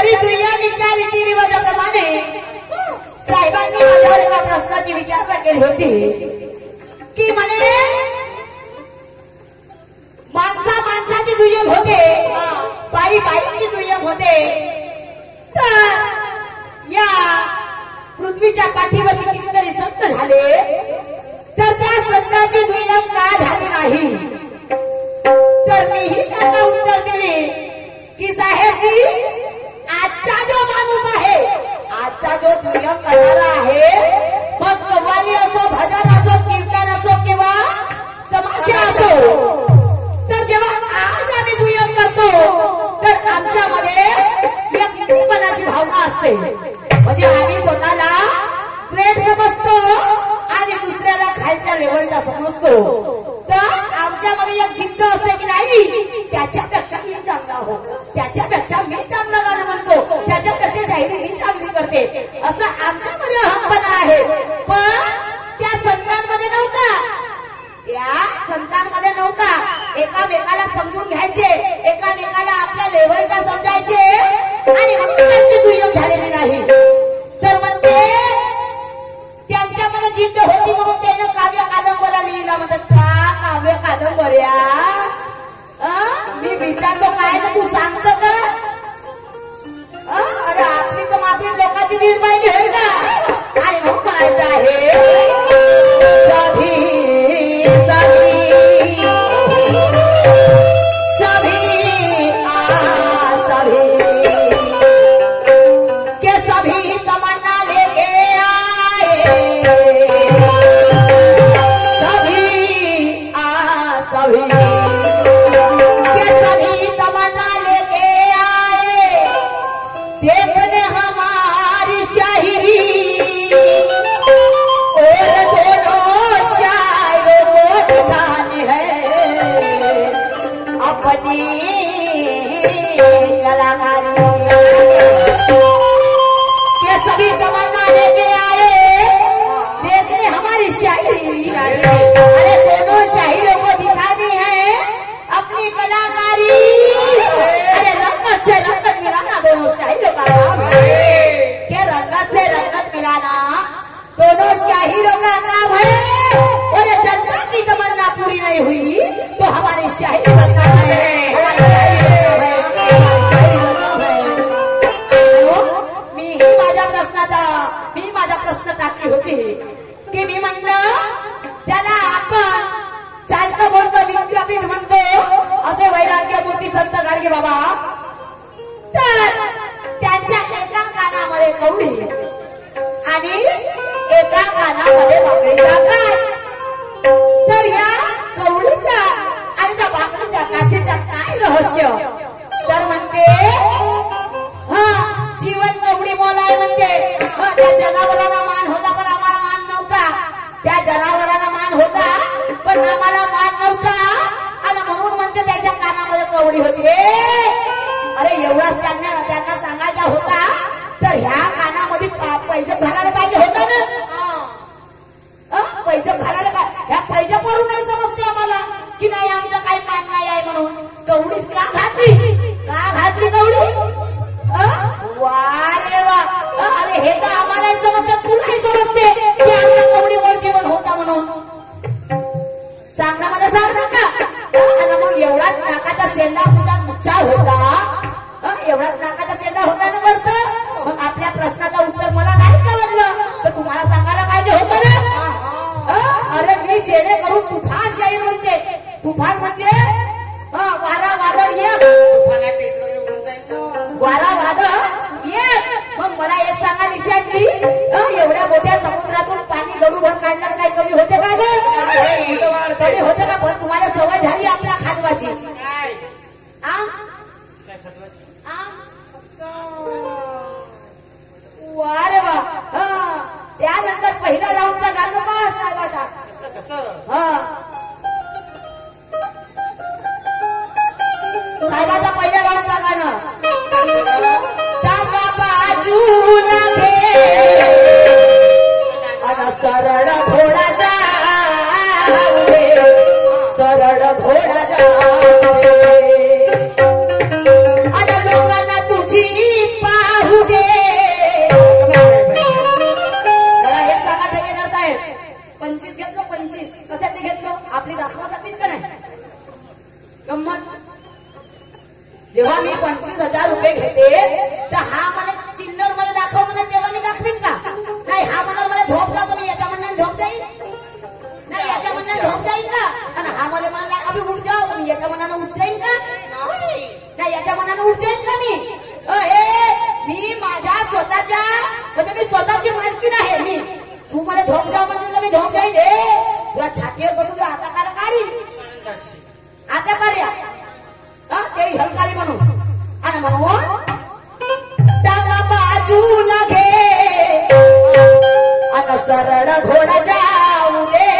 तरी दुय्यमीच्या रीतिरिवाजाप्रमाणे साहेबांनी माझ्यावर एका प्रश्नाची विचारणा केली होती की म्हणे माणसाची दुय्यम होते, बाईची दुय्यम होते, तर या पृथ्वीच्या पाठीवरती कितीतरी संत झाले, तर त्या संतांची दुय्यम का झाली नाही? तर मीही त्यांना उत्तर दिले की साहेबजी, आजचा जो माणूस आहे, आजचा जो दुय्यम करणारा आहे, मग कव्वाली असो, भजन असो, कीर्तन असो किंवा तमाशा असो, तर जेव्हा आज आम्ही दुय्यम करतो तर आमच्यामध्ये एक मीपणाची भावना असते. म्हणजे आम्ही स्वतःला ग्रेट समजतो आणि दुसऱ्याला खालच्या लेवलला समजतो. तर आमच्यामध्ये एक जिद्द असते की नाही, त्याच्यापेक्षा मी चांगला हो, त्याच्यापेक्षा मी चांगलं गाणं म्हणतो, त्याच्यापेक्षा शायरी मी चांगली करते, असं आमच्यामध्ये अहमपणा आहे. पण त्या संतांमध्ये नव्हता, या संतांमध्ये नव्हता. एकामेकाला समजून घ्यायचे, एकामेकाला आपल्या लेवलचा समजायचे आणि म्हणून त्यांची दुय्यम झालेली नाही. तर म्हणते त्यांच्यामध्ये जिद्द होती म्हणून त्यानं काव्य कादंबऱ्या लिहिला. म्हणतात का काव्य कादंबऱ्या? मी विचारतो काय ना तू सांगतो का? अरे आपली तर माफी लोकांची निर्माणी होईल का? आणि म्हणून म्हणायचं आहे दोनों शाहिरों का काम है, और जनता की तमन्ना पूरी नहीं हुई तो हमारी शायरी बनना है, हमारी शायरी बनना है, हमारी शायरी बनना है. मी माझा प्रश्न टाकली होती की मी म्हणलं ज्याला आपण चालतं बोलतो विद्यापीठ म्हणतो असे वैराग्य मोठी संत गाडगे बाबा, तर त्यांच्या एका कानामध्ये कवडी आणि एका कानामध्ये बाकरीचा काच. तर या कवडीच्या आणि त्या बाकरीच्या काचेच्या काय रहस्य? तर म्हणते जीवन कवडी मोलाय म्हणते. त्या जनावराला मान होता पण आम्हाला मान नव्हता, त्या जनावराला मान होता पण आम्हाला मान नव्हता, आणि म्हणून म्हणते त्याच्या कानामध्ये कवडी होती. अरे एवढाच त्यांना सांगायचा होता, तर ह्या कानामध्ये पैसे घालायला पाहिजे होता ना. पैसे घालायला पाहिजे, ह्या पैशावरून नाही समजते आम्हाला की नाही आमचं काही मान नाही आहे म्हणून. कवडीच का घातली, का घातली कवडी? वा रे वा. अरे हे तर आम्हाला समजते, तुलाही समजते की आमच्या कवडीवर जीवन होता म्हणून. सांग ना मला, सांग नका. मग एवढाच नाकाचा शेंडा तुझा गुच्छा होता, एवढाच नाकाचा शेंडा होता ना वरत. मग आपल्या प्रश्नाचं उत्तर मला नाही समजलं तर तुम्हाला सांगायला पाहिजे होतं ना. अरे मी जेणेकरून तुफान शाहीर म्हणते. तुफान म्हणजे वारा वादळ ये, वारा वादळ ये. मग मला एक सांगा निशांची, एवढ्या मोठ्या समुद्रातून पाणी गडू भर काढणार काही कमी होते का ग? कमी होते का? पण तुम्हाला सवय झाली आपल्या खाजवाची. वारे वा. त्यानंतर पहिला राऊंडचा गाणं पहा साहेबाचा. साहेबाचा पहिल्या राऊंडचा गाणं टाका बाजूला घे आणि सरळ घोडा जाऊदे, सरळ घोडा जाऊदे, आणि लोकांना तुझी पा 25,000 रुपये घेते तर हा मला चिल्लर मला दाखव म्हणून तेव्हा मी दाखवीन का? नाही हा म्हणा मला झोप का मी याच्या म्हणण्याने झोप जाईल नाही याच्या म्हणण्याने झोप जाईल का? आणि हा मला म्हणा अभि उठ जाओ मी याच्या मनानं उठ जाईल का? नाही याच्या मनानं उठ जाईल का मी माझ्या स्वतःच्या म्हणजे मी स्वतःची मालकीण आहे मी. तू मला झोप जाऊ म्हणजे मी झोप जाईल तुला छातीवर बसून तू आता काढ काढी आता कार्या ते हलकारी म्हणून आणि म्हणून टाका बाजूला घे आता सरळ घोडा जाऊ दे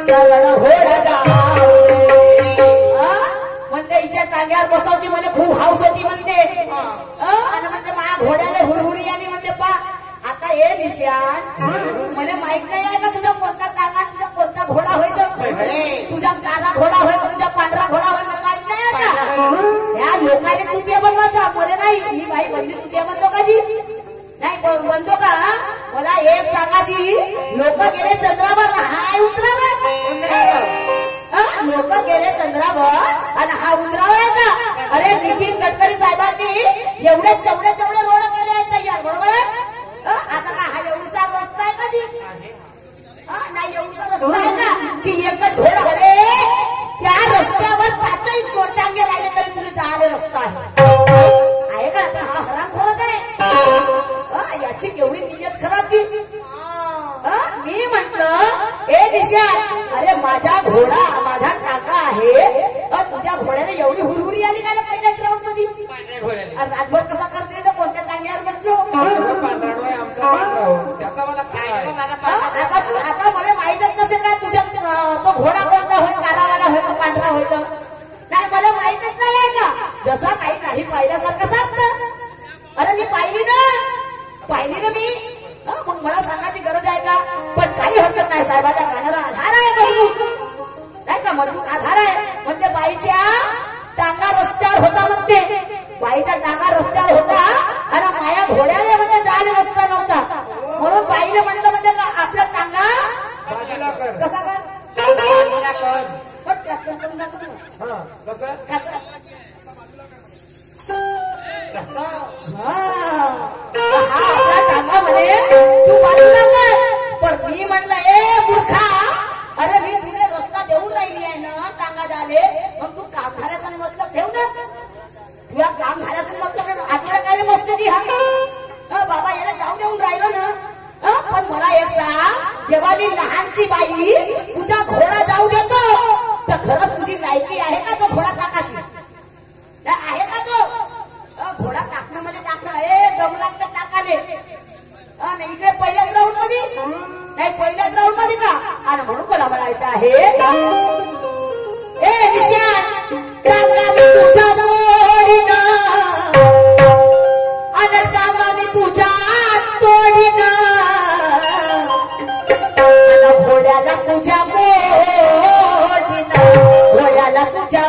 सरळ घोडा जाऊ दे म्हणते हिच्या टांग्यावर बसावची मला खूप हाऊस होती म्हणते आणि म्हणते माझ्या घोड्याला हुरहुरी आली म्हणते पा आता हे निशान मला माहित नाही आहे का तुझा कोणता टांगा तुझा कोणता घोडा होईल तुझा काळा घोडा होय तुझा पांढरा घोडा होय मला माहित नाही आहे का? या लोकांनी तुझ्या बनवायचा मला नाही ही बाई बनली तुझ्या बनतो का जी नाही बनतो का? मला एक सांगाची लोक गेले चंद्रावर हाय उतरावर लोक गेले चंद्रावर आणि हा उतरावर आहे का? अरे नितीन गडकरी साहेबांनी एवढे चवडे रोड केले आहेत तयार बरोबर आहे. आता का हा एवढा रस्ता आहे का जी नाही एवढा रस्ता आहे का की एकच घोडा अरे त्या रस्त्यावर पाचही कोटांगे राहिले तरी तुला जायला रस्ता आहे का? आता हा हरामखोरच आहे याची केवढी नियत खराबची. मी म्हंटल ए निशान अरे माझा घोडा माझा टाका आहे तुझ्या घोड्याला एवढी हुरहुरी आली का पहिल्या ग्राउंड मध्ये रातभर कसा करते तर कोणत्या टांग्यावर बच्चो आता मला माहितच नसेल का तुझ्या तो घोडा कोणता होय कारावाला होय का पांढरा होय तर नाही मला माहितच नाही आहे का? जसा काही पाहिल्यासारखं सांगत अरे मी पाहिली ना मी मग मला सांगायची गरज आहे का? पण काही हरकत नाही साहेबाच्या गाण्याला आधार आहे मजबूत नाही का मजबूत आधार आहे म्हणजे बाईच्या टांगा रस्त्यावर होता म्हणते बाईचा टांगा रस्त्यावर होता आणि माया घोड्याने म्हणजे जायला रस्ता नव्हता म्हणून बाईने म्हणलं म्हणजे का आपला टांगा कसा हा आपला टांगा म्हणे तू बाजूला कर पण मी म्हणलं ए मूर्खा अरे मी तुला रस्ता देऊन राहिली आहे ना टांगा झाले मग तू काम झाल्याचं मतलब ठेव ना तुला काम झाल्याचं मतलब आपल्याला काय मस्ती हा बाबा याला जाऊ देऊन राहिलो ना पण मला एक सांग जेव्हा मी लहानची बाई तुझा घोडा जाऊ देतो तर खरंच तुझी लायकी आहे का तो घोडा टाकायची आहे का तो घोडा टाकणं म्हणजे टाकणं हे दम लागतं टाकाले नाही इकडे पहिल्याच राऊंड मध्ये नाही पहिल्याच राऊंड मध्ये का आणि म्हणून मला म्हणायचं आहे ए निशान टाका मी तुझ्या मोडीनं आणि टाका मी तुझ्या तोडीनं आणि घोड्याला तुझ्या मोडीनं घोड्याला तुझ्या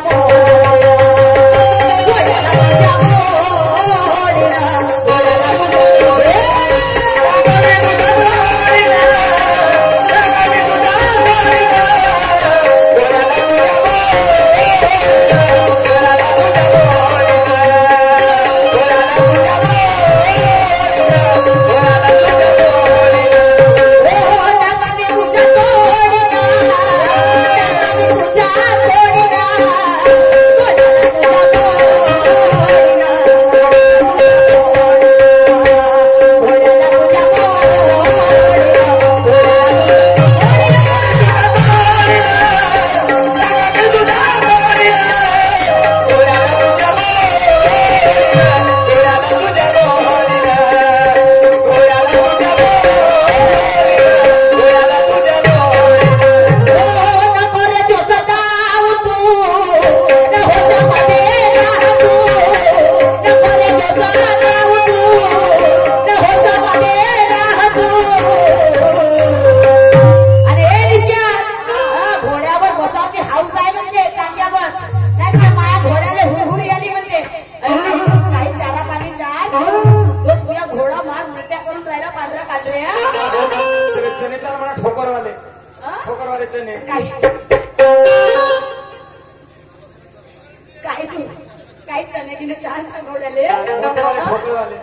काही चणे दिले चार ना घोड्याले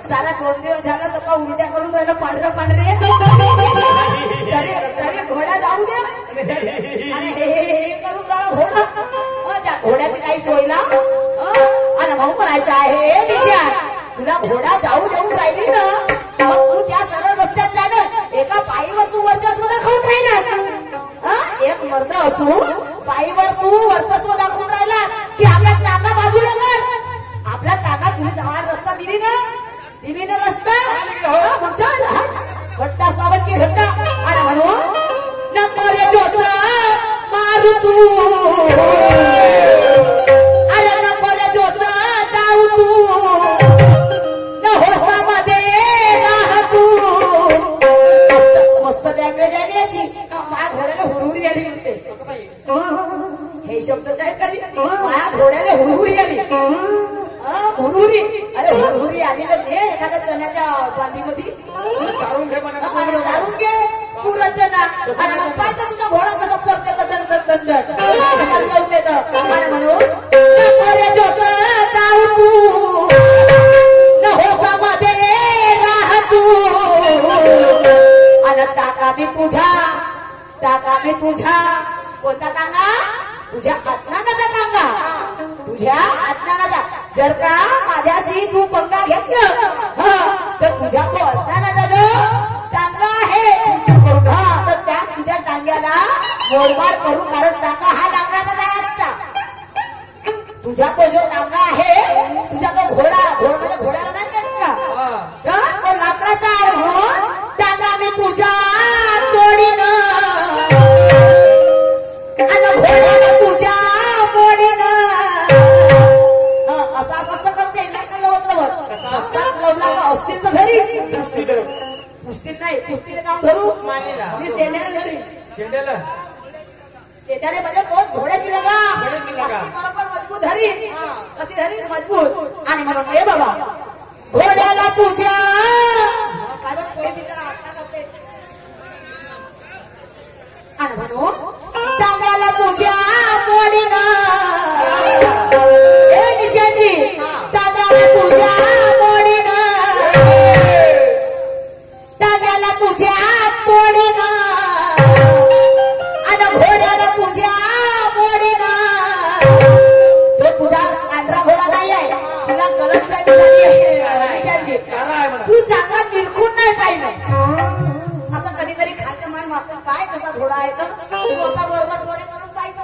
सारा 2 दिवस झाला तर का उलट्या करून राहिला पांढरा पांढरे तरी घोडा जाऊ द्या आणि हे करून राहिला घोडा त्या घोड्याची काही सोय ना आणि भाऊ म्हणायचं आहे दिशा तुला घोडा जाऊ देऊन राहिली ना मग तू त्या सरळ रस्त्यात जाय ना एका पायीवर तू वर्चस्व दाखवून राहिलास एक मर्द असून पायीवर तू वर्चस्व दाखवून राहिला की आपल्या टाका बाजूला कर आपल्या टाका तुला जवान रस्ता दिली ना रस्ता मग चल घट्टा सावध की घट्टा अरे म्हणून नको रे जोस मारू तू अरे नको रे जोस जाऊ तू न होसा मध्ये राह तू मस्त लँग्वेज आहे याची माझ्या घोड्याला हुरहुरी आली म्हणते हे शब्दच आहेत कधी माझ्या घोड्याला हुरहुरी आली हुरहुरी अरे हुरहुरी आली तर ते एखाद्या चण्याच्या बांधीमध्ये चारून घे पुरा चना आणि मग पाहिजे तुझा घोडा कसा पडते आणि म्हणून जाऊ तू न होसा मध्ये राह तू आणि टाका मी तुझा कोणता टांगा तुझ्या आत्मानाचा टांगा तुझ्या आत्मानाचा जर का माझ्याशी तू पंगा घेतलं तर तुझ्या तो आत्मानाचा जो टांगा आहे तर त्या तुझ्या टांग्याला मोडमाड करू कारण टांगा हा लाकडाचा आहे आजचा तुझा तो जो टांगा आहे तुझा तो घोड्याला नाही करत का तो लाकडाचा आहे म्हणून टांगा मी तुझ्या तोडीनं आणि घोड्याला तुझ्या मोडीनं असा असं करते नाही का लवला असतील तर घरी पुष्टील नाही पुष्टीले काम धरू मी शेंड्याला धरी शेंड्याने म्हणजे कोण घोड्याची लगा बरोबर मजबूत धरी कशी धरी मजबूत आणि म्हणून हे बाबा घोड्याला तुझ्या काय बरं कोणी बिचारा आत्ता करते आणि म्हणून टांग्याला तुझ्या मोडीनं हे निशाजी टांग्याला तुझ्या मोडीनं टांग्याला तुझ्या तोडीनं आणि घोड्याला तुझ्या मोडीनं तो तुझा पांढरा घोडा नाही आहे तुला गलत झाली आहे तू चांगला निरखून नाही पाहिजे असं कधीतरी खाते मान मागतो काय कसा घोडा आहे तर स्वतः बरोबर डोळे करून पाहिजे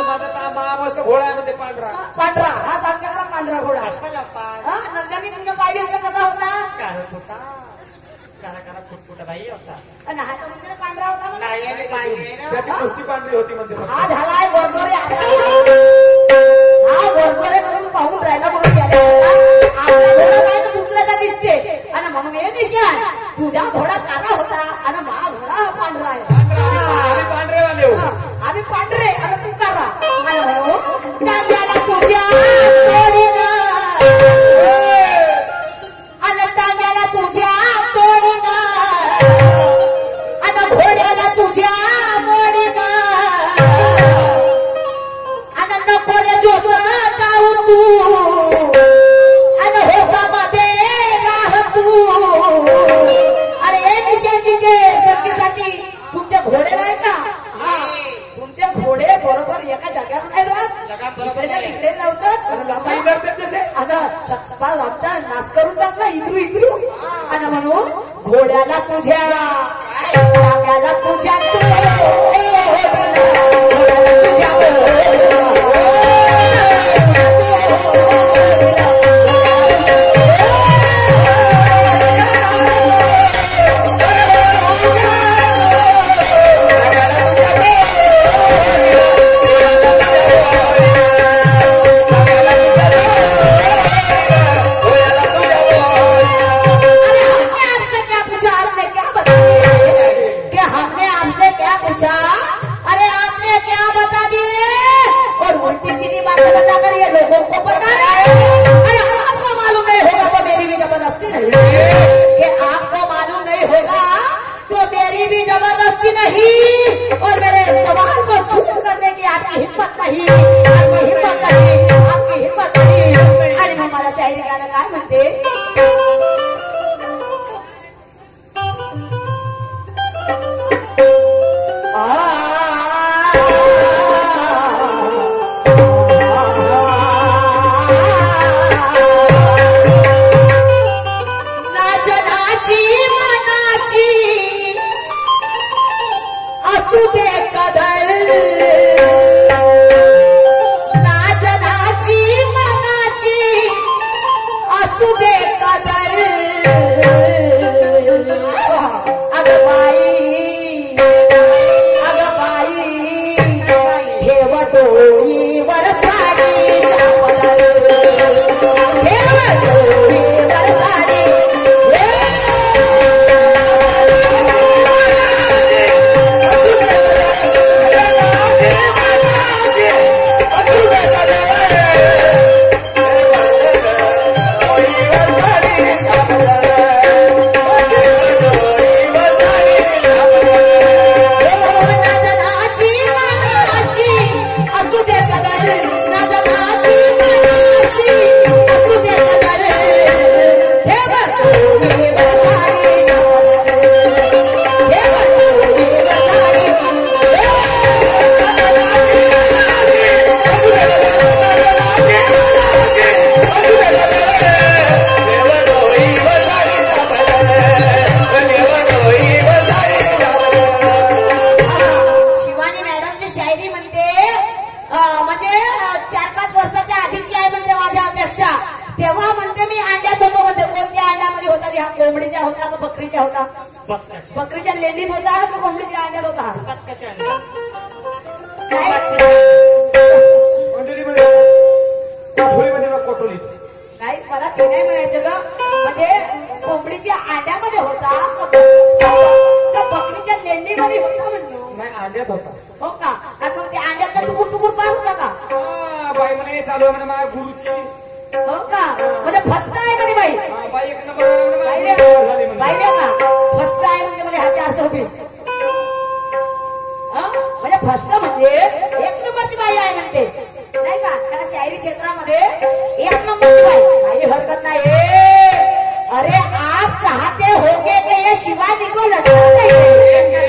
माझा घोडा आहे म्हणते पांढरा हा सांगता पांढरा घोडा नंदनी तुमच्या पाहिजे होता कसा होता आणि हा तर म्हणजे पांढरा होता त्याची कुस्ती पांढरी होती म्हणते हा झालाय बरोबर हा बरोबर करून पाहून राहिला म्हणून आपला घोडा काय तर दुसऱ्याचा दिसते आणि म्हणून हे निशाण तुझा घोडा काळा होता आणि माझा घोडा हा पांढरा आहे पांढरेवाले आम्ही पांढरे आणि तू काळा आणि म्हणून टांग्याला तुझ्या तोडीनं आणि टांग्याला तुझ्या तोडीनं आणि घोड्याला तुझ्या मोडीनं आणि नको रे जोस जाऊ तू आणि होसा मध्ये राह तू अरे एक शेतीचे संगीसाठी तुमच्या घोडे नाही का तुमचे घोडे बरोबर एका जाग्यावर नाही राहत इकडे नव्हतं आमचा नाच करून टाकला इकरू आणि म्हणून घोड्याला तुझ्या टांग्याला तुझ्या घोड्याला तुझ्या हमने आपसे क्या पूछा म्हणते मी अंड्यात होतो म्हणते. कोणत्या अंड्यामध्ये होता? ह्या कोंबडीच्या होता का बकरीच्या होता? बकरीच्या लेंडीत होता का कोंबडीच्या अंड्यात होता? नाही मला ते नाही म्हणायचं ग. म्हणजे कोंबडीच्या अंड्यामध्ये होता का बकरीच्या लेंडीमध्ये होता म्हणतो? नाही अंड्यात होता. हो का? आणि मग त्या अंड्यात टुकुर टुकुर पास होता का? बाई म्हणे चालू आहे म्हणे माझ्या गुरुची. हो का? म्हणजे फर्स्ट आहे म्हणे बाई. बाई एक नंबर बाई का फर्स्ट आहे म्हणजे म्हणे हा 420. म्हणजे फर्स्ट म्हणजे एक नंबरची बाई आहे म्हणते नाही का? त्या शायरी क्षेत्रामध्ये एक नंबरची बाई. काही हरकत नाही. अरे आप चाहते होगे कि ये शिवानी को लटका देंगे.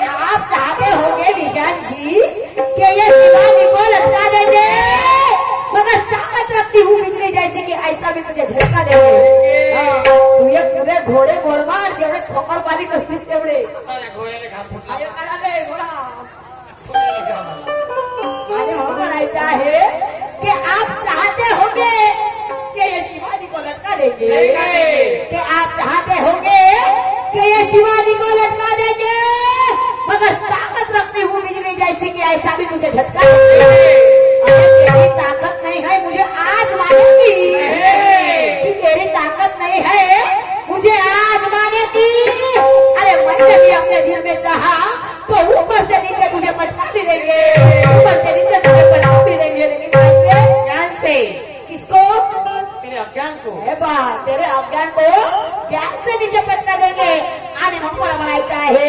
आप चाहते होगे निशान जी कि ये शिवानी को लटका देंगे, मगर ताकत रखती हूँ बिजली जैसे कि ऐसा भी तुझे झटका देंगे. तू ये पुरे घोडे गोडमार जेवढे ठोकर बारीक असतील तेवढे आणि हो म्हणायचं आहे की आप चाहते होगे कि ये शिवानी को लटका देंगे, कि आप चाहते होगे कि ये शिवानी को लटका देंगे, मगर ताकत रखती हूँ बिजली जैसे कि ऐसा भी तुझे झटका देंगे. अरे तेरी ताकत नहीं है मुझे आज मानेगी, कि तेरी ताकत नहीं है मुझे आज मानेगी. अरे मैंने भी अपने दिल में चाहा तो ऊपर से नीचे तुझे पटका भी देंगे, ऊपर से नीचे तुझे पटका भी देंगे. लेकिन कैसे? ज्ञान से. किसको? तेरे अज्ञान को. तेरे अज्ञान को ज्ञान से नीचे पटका देंगे. आणि मग मला म्हणायचं आहे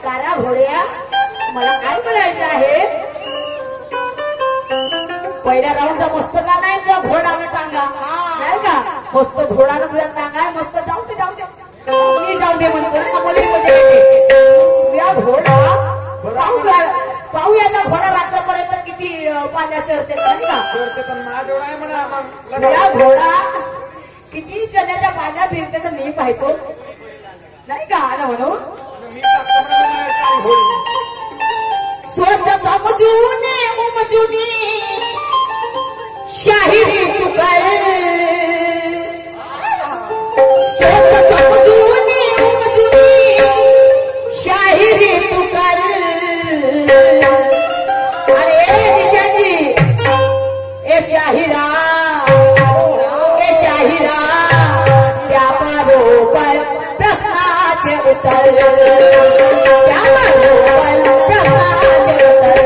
कारा घोड्या मला काय म्हणायचं आहे? पहिल्या राऊंडचा मस्त का नाही तुझ्या घोडानं टांगा नाही का? मस्त घोडानं तुझ्या टांगा मस्त. जाऊ दे जाऊ दे मी जाऊ दे म्हणतो ना मला मजा येते. या घोडा पाहू याचा घोडा रात्रपर्यंत किती पाण्यात चरते नाही का? या घोडा किती चण्याच्या पाण्यात फिरते तर मी पाहतो नाही का? ना म्हणून स्वच्छ समजूने उमजूनी शाहिरी तू कर. स्वच्छ समजूने उमजूनी शाहिरी तू कर. अरे निशांजी ए शाहिरा त्या बरोबर प्रश्नाचे उत्तर, त्या बरोबर प्रश्नाचे उत्तर.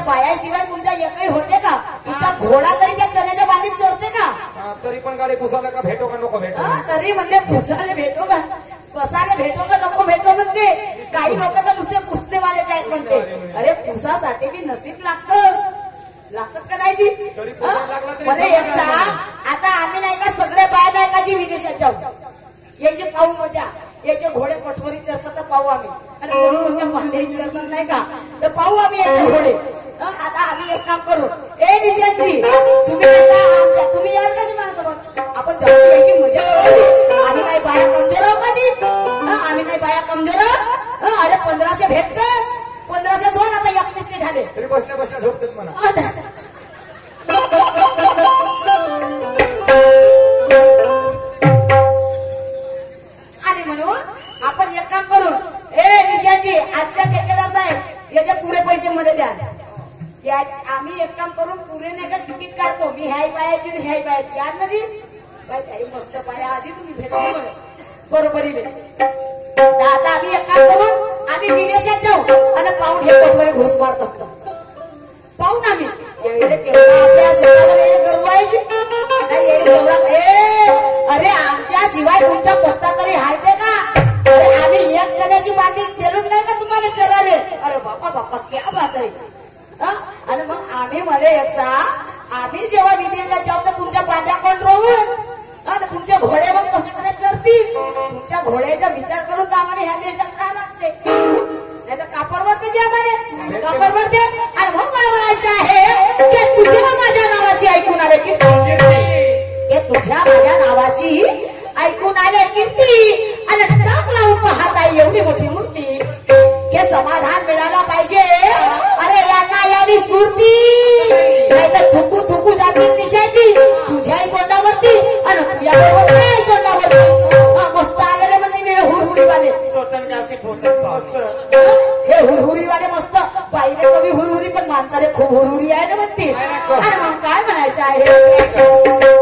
बायाशिवाय तुमच्या एकही होते का? तुमचा घोडा तरी त्या चण्याच्या बांधीत चोरते का? तरी पण गाडी पुसायला का भेटो का नको भेटो? तरी म्हणते पुसायला भेटो का बसायला भेटो का नको भेटो म्हणते. काही लोक तर नुसते पुसतेवालेच आहेत म्हणते. अरे पुसासाठी बी नसीब लागतात का नाही जी? मला एक सांग, आता आम्ही नाही का सगळे बाय नाही का जी विदेशात जाऊ याचे पाहू मजा, याचे घोडे पटवरी चरतात तर पाहू आम्ही. आणि कोणत्या बांधे चरतात नाही का तर पाहू आम्ही याचे घोडे. आता आम्ही एक काम करू. ए निशांतजी तुम्ही याल का नाही माझ्यासोबत? आपण जाऊ याची मजा करू. आम्ही काही बाया कमजोर आहो का जी? आम्ही काही बाया कमजोर. अरे 1500 भेटत 1500 सोड आता 2100 झाले. बसल्या बसल्या झोपतात म्हणा. आणि म्हणून आपण एक काम करून निशांजी आजच्या ठेकेदार साहेब याचे पुरे पैसे मध्ये द्या. आम्ही एक काम करून पुरे नाही का तिकीट काढतो. मी ह्याही पायाची आणि ह्याही पायाची याद ना जी काय ताई मस्त पाया आजी तुम्ही भेटतो बरोबरीने. आता आम्ही एक काम करून आम्ही विदेशात जाऊ आणि पाऊंड हे कोटवरे घुस मारत असतो. पाहून आम्ही आपल्या स्वतःवर गर्व आहे नाही. अरे आमच्या शिवाय तुमचा पत्ता तरी हायते का? अरे आम्ही एक जणाची बांधी तेलून नाही का तुम्हाला चलाले? अरे बापा बापा क्या बात आहे. आणि मग आम्ही मध्ये एकदा आम्ही जेव्हा विदेशात जाऊ तर तुमच्या बांध्या कोण रोवून तुमचे घोडे मग कसे चरतील? तुमच्या घोड्याचा विचार करून तर आम्हाला ह्या देशात राहा लागते. नाही तर कापरवरते जे आम्हाला कापरवरते. आणि मग मला म्हणायचं आहे की तुझ्या माझ्या नावाची ऐकून आले की तुझ्या माझ्या नावाची ऐकून आले कीर्ती आणि टाक लावून पाहत आहे एवढी मोठी मूर्ती हे समाधान मिळायला पाहिजे. अरे यांना यावी स्फूर्ती नाही तर थुकू थुकू जातील निशाची तुझ्याही तोंडावरती आणि तुझ्याबरोबर नाही तोंडावरती. मस्त आलेले म्हणजे हे हुरहुरीवाले हे हुरहुरीवाले मस्त बाईने कमी हुरहुरी पण माणसाने खूप हुरहुरी आहे ना म्हणतील. आणि मग काय म्हणायचं आहे